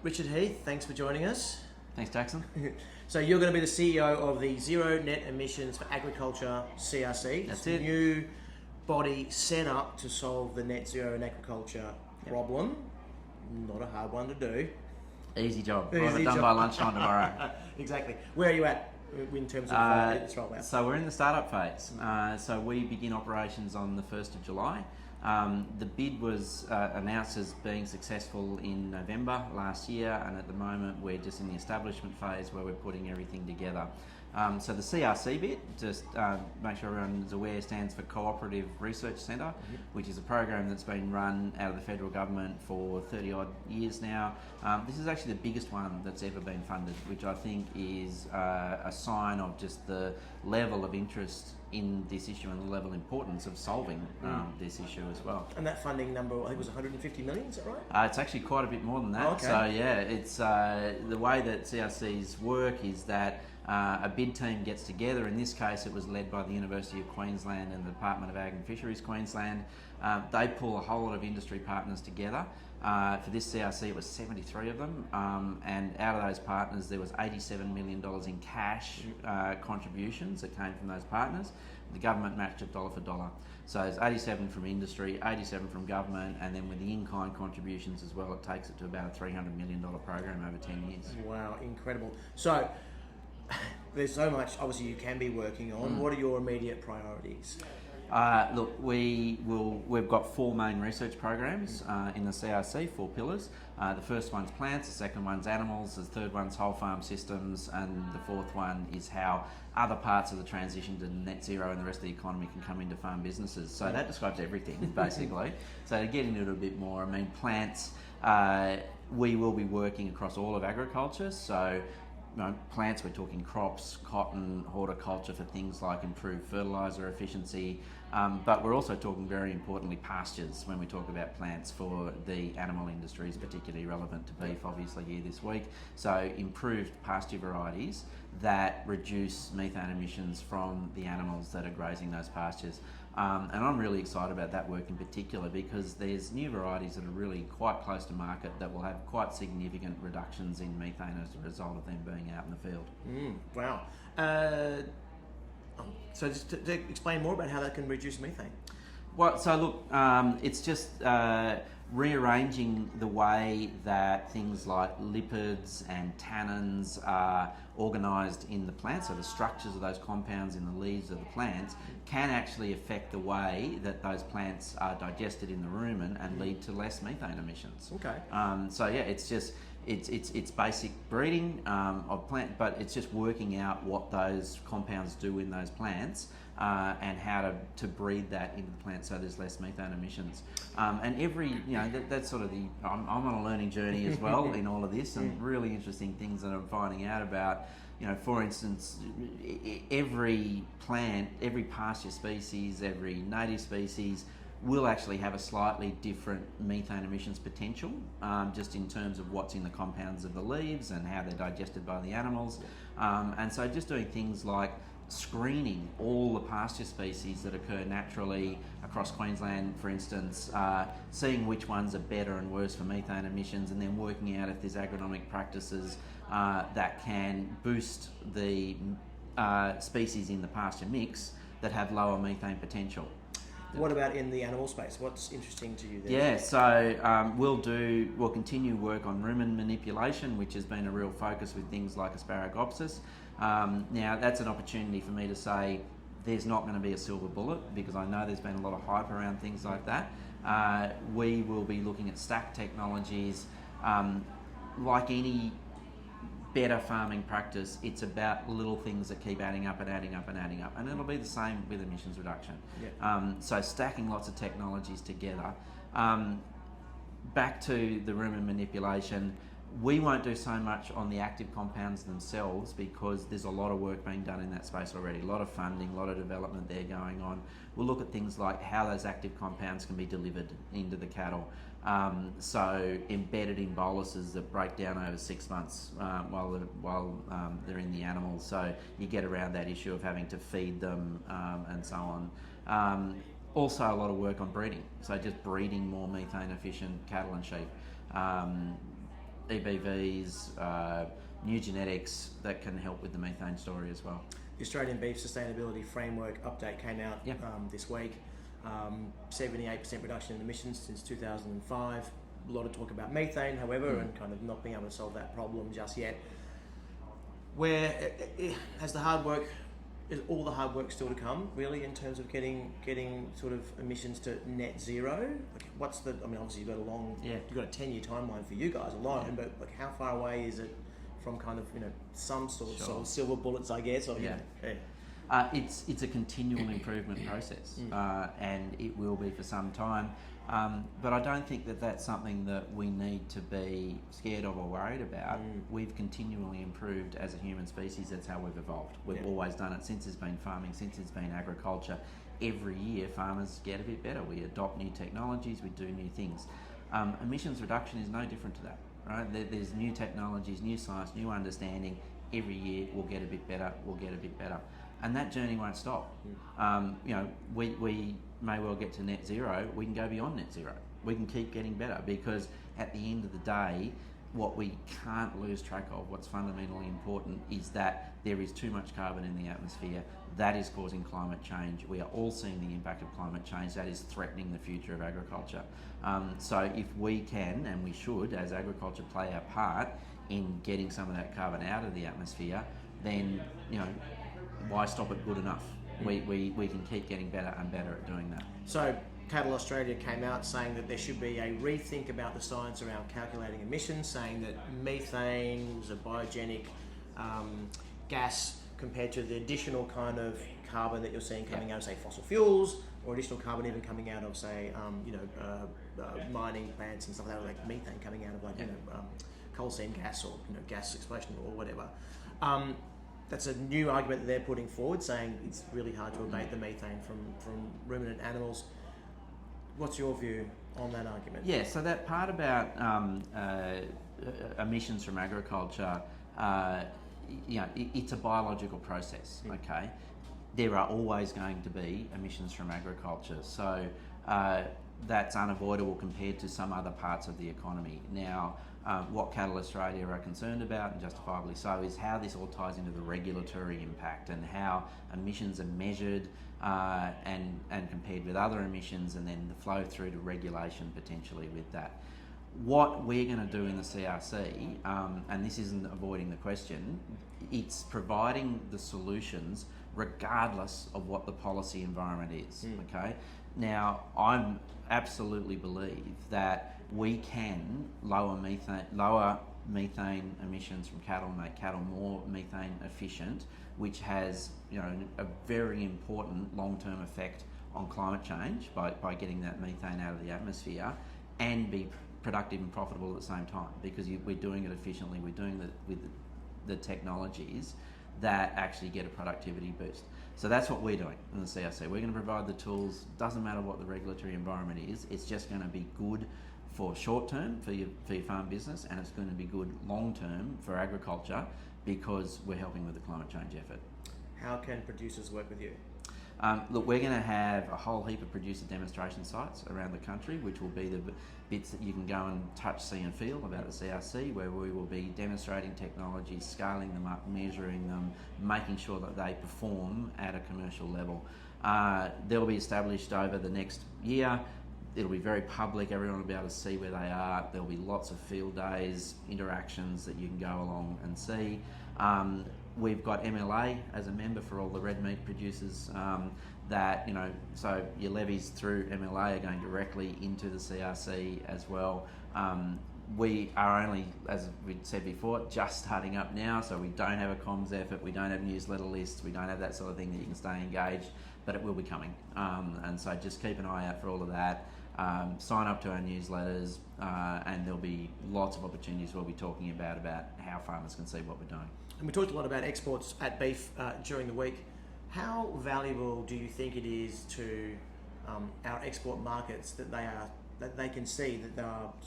Richard Heath, thanks for joining us. Thanks, Jackson. So you're going to be the CEO of the Zero Net Emissions for Agriculture CRC. That's it's it. A new body set up to solve the net zero in agriculture problem. Not a hard one to do. Easy job. Easy I'll have it done job. by lunchtime tomorrow. Exactly. Where are you at in terms of this rollout? So we're in the startup phase. So we begin operations on the 1st of July. The bid was announced as being successful in November last year, and at the moment we're just in the establishment phase where we're putting everything together. So the CRC bit, just make sure everyone is aware, stands for Cooperative Research Centre, which is a program that's been run out of the federal government for 30 odd years now. This is actually the biggest one that's ever been funded, which I think is a sign of just the level of interest in this issue and the level of importance of solving this issue as well. And that funding number, I think, was 150 million, is that right? It's actually quite a bit more than that. Oh, okay. So yeah, it's the way that CRCs work is that a bid team gets together. In this case, it was led by the University of Queensland and the Department of Ag and Fisheries Queensland. They pull a whole lot of industry partners together. For this CRC, it was 73 of them, and out of those partners, there was $87 million in cash contributions that came from those partners. The government matched it dollar for dollar. So it's 87 from industry, 87 from government, and then with the in-kind contributions as well, it takes it to about a $300 million program over 10 years. Wow, incredible. So there's so much, obviously, you can be working on. What are your immediate priorities? Look, we've got four main research programs in the CRC, four pillars. The first one's plants, the second one's animals, the third one's whole farm systems, and the fourth one is how other parts of the transition to net zero and the rest of the economy can come into farm businesses. So that describes everything, basically. So to get into it a bit more, I mean, plants, we will be working across all of agriculture. So plants, we're talking crops, cotton, horticulture for things like improved fertiliser efficiency, but we're also talking, very importantly, pastures when we talk about plants for the animal industries, particularly relevant to beef, obviously, here this week. So improved pasture varieties that reduce methane emissions from the animals that are grazing those pastures. And I'm really excited about that work in particular because there's new varieties that are really quite close to market that will have quite significant reductions in methane as a result of them being out in the field. Wow. So just to explain more about how that can reduce methane. Well, so look, it's just rearranging the way that things like lipids and tannins are organised in the plant, so the structures of those compounds in the leaves of the plants can actually affect the way that those plants are digested in the rumen and lead to less methane emissions. Okay. So yeah, it's just it's basic breeding of plant, but it's just working out what those compounds do in those plants and how to breed that into the plant so there's less methane emissions. And every, that's sort of the, I'm on a learning journey as well in all of this, and really interesting things that I'm finding out about. For instance, every plant, every pasture species, every native species will actually have a slightly different methane emissions potential, just in terms of what's in the compounds of the leaves and how they're digested by the animals. And so just doing things like screening all the pasture species that occur naturally across Queensland, for instance, seeing which ones are better and worse for methane emissions, and then working out if there's agronomic practices that can boost the species in the pasture mix that have lower methane potential. What about in the animal space? What's interesting to you there? Yeah, so we'll continue work on rumen manipulation, which has been a real focus with things like Asparagopsis. Now that's an opportunity for me to say there's not going to be a silver bullet, because I know there's been a lot of hype around things like that. We will be looking at stack technologies. Like any better farming practice, it's about little things that keep adding up and adding up and adding up, and it'll be the same with emissions reduction. Yeah. So stacking lots of technologies together. Back to the rumen manipulation, we won't do so much on the active compounds themselves because there's a lot of work being done in that space already, a lot of funding, a lot of development there going on. We'll look at things like how those active compounds can be delivered into the cattle. So embedded in boluses that break down over 6 months while they're in the animals. So you get around that issue of having to feed them and so on. Also a lot of work on breeding. So just breeding more methane efficient cattle and sheep. EBVs, new genetics that can help with the methane story as well. The Australian Beef Sustainability Framework update came out this week. 78% reduction in emissions since 2005. A lot of talk about methane, however, and kind of not being able to solve that problem just yet. Where has the hard work? Is all the hard work still to come, really, in terms of getting sort of emissions to net zero? Like, what's the? I mean, obviously you've got a 10-year timeline for you guys alone, but like, how far away is it from kind of some sort of silver bullets, I guess? Or, it's a continual improvement process, and it will be for some time. But I don't think that that's something that we need to be scared of or worried about. We've continually improved as a human species. That's how we've evolved. We've always done it since there's been farming, since there's been agriculture. Every year farmers get a bit better. We adopt new technologies, we do new things. Emissions reduction is no different to that, right? There's new technologies, new science, new understanding. Every year we'll get a bit better, and that journey won't stop. We may well get to net zero. We can go beyond net zero. We can keep getting better, because at the end of the day, what we can't lose track of, what's fundamentally important, is that there is too much carbon in the atmosphere. That is causing climate change. We are all seeing the impact of climate change. That is threatening the future of agriculture. So if we can, and we should, as agriculture, play our part in getting some of that carbon out of the atmosphere, then why stop at good enough? We can keep getting better and better at doing that. So Cattle Australia came out saying that there should be a rethink about the science around calculating emissions, saying that methane was a biogenic gas compared to the additional kind of carbon that you're seeing coming out of, say, fossil fuels, or additional carbon even coming out of, say, mining plants and stuff like that, like methane coming out of coal seam gas, or gas explosion or whatever. That's a new argument that they're putting forward, saying it's really hard to abate the methane from ruminant animals. What's your view on that argument? Yeah, so that part about emissions from agriculture, it's a biological process, okay? There are always going to be emissions from agriculture, so that's unavoidable compared to some other parts of the economy. Now, what Cattle Australia are concerned about, and justifiably so, is how this all ties into the regulatory impact, and how emissions are measured and compared with other emissions, and then the flow through to regulation potentially with that. What we're going to do in the CRC, and this isn't avoiding the question, it's providing the solutions regardless of what the policy environment is, okay? Now, I absolutely believe that we can lower methane emissions from cattle, make cattle more methane efficient, which has a very important long-term effect on climate change by getting that methane out of the atmosphere, and be productive and profitable at the same time, because we're doing it efficiently. We're doing it with the technologies that actually get a productivity boost. So that's what we're doing in the CRC. We're going to provide the tools. Doesn't matter what the regulatory environment is. It's just going to be good for short term for your farm business, and it's going to be good long term for agriculture, because we're helping with the climate change effort. How can producers work with you? Look, we're going to have a whole heap of producer demonstration sites around the country, which will be the bits that you can go and touch, see and feel about the CRC, where we will be demonstrating technologies, scaling them up, measuring them, making sure that they perform at a commercial level. They'll be established over the next year. It'll be very public, everyone will be able to see where they are. There'll be lots of field days, interactions that you can go along and see. We've got MLA as a member for all the red meat producers, so your levies through MLA are going directly into the CRC as well. We are only, as we said before, just starting up now, so we don't have a comms effort, we don't have newsletter lists, we don't have that sort of thing that you can stay engaged, but it will be coming. And so just keep an eye out for all of that. Sign up to our newsletters, and there'll be lots of opportunities we'll be talking about how farmers can see what we're doing. And we talked a lot about exports at beef during the week. How valuable do you think it is to our export markets that they can see that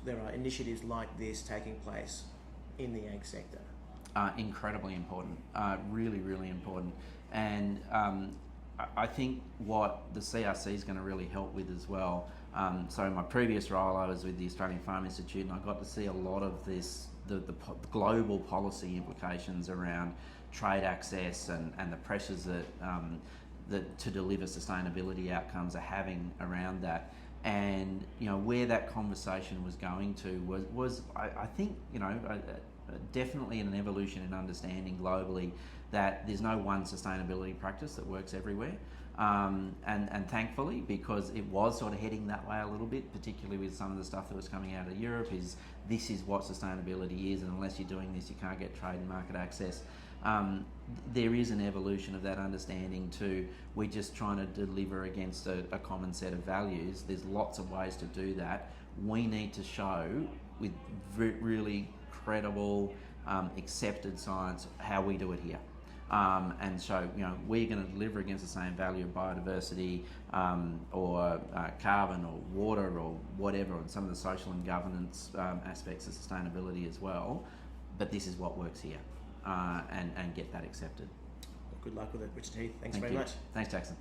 there are initiatives like this taking place in the ag sector? Incredibly important, really, really important. And I think what the CRC is going to really help with as well, So in my previous role, I was with the Australian Farm Institute, and I got to see a lot of this, the global policy implications around trade access and the pressures that to deliver sustainability outcomes are having around that. And where that conversation was going to was I think definitely an evolution in understanding globally that there's no one sustainability practice that works everywhere. And thankfully, because it was sort of heading that way a little bit, particularly with some of the stuff that was coming out of Europe, this is what sustainability is, and unless you're doing this, you can't get trade and market access. There is an evolution of that understanding to we're just trying to deliver against a common set of values. There's lots of ways to do that. We need to show with really credible, accepted science how we do it here. And so, we're going to deliver against the same value of biodiversity or carbon or water or whatever, and some of the social and governance aspects of sustainability as well. But this is what works here, and get that accepted. Well, good luck with it, Richard Heath. Thanks Thank very you. much. Thanks, Jackson.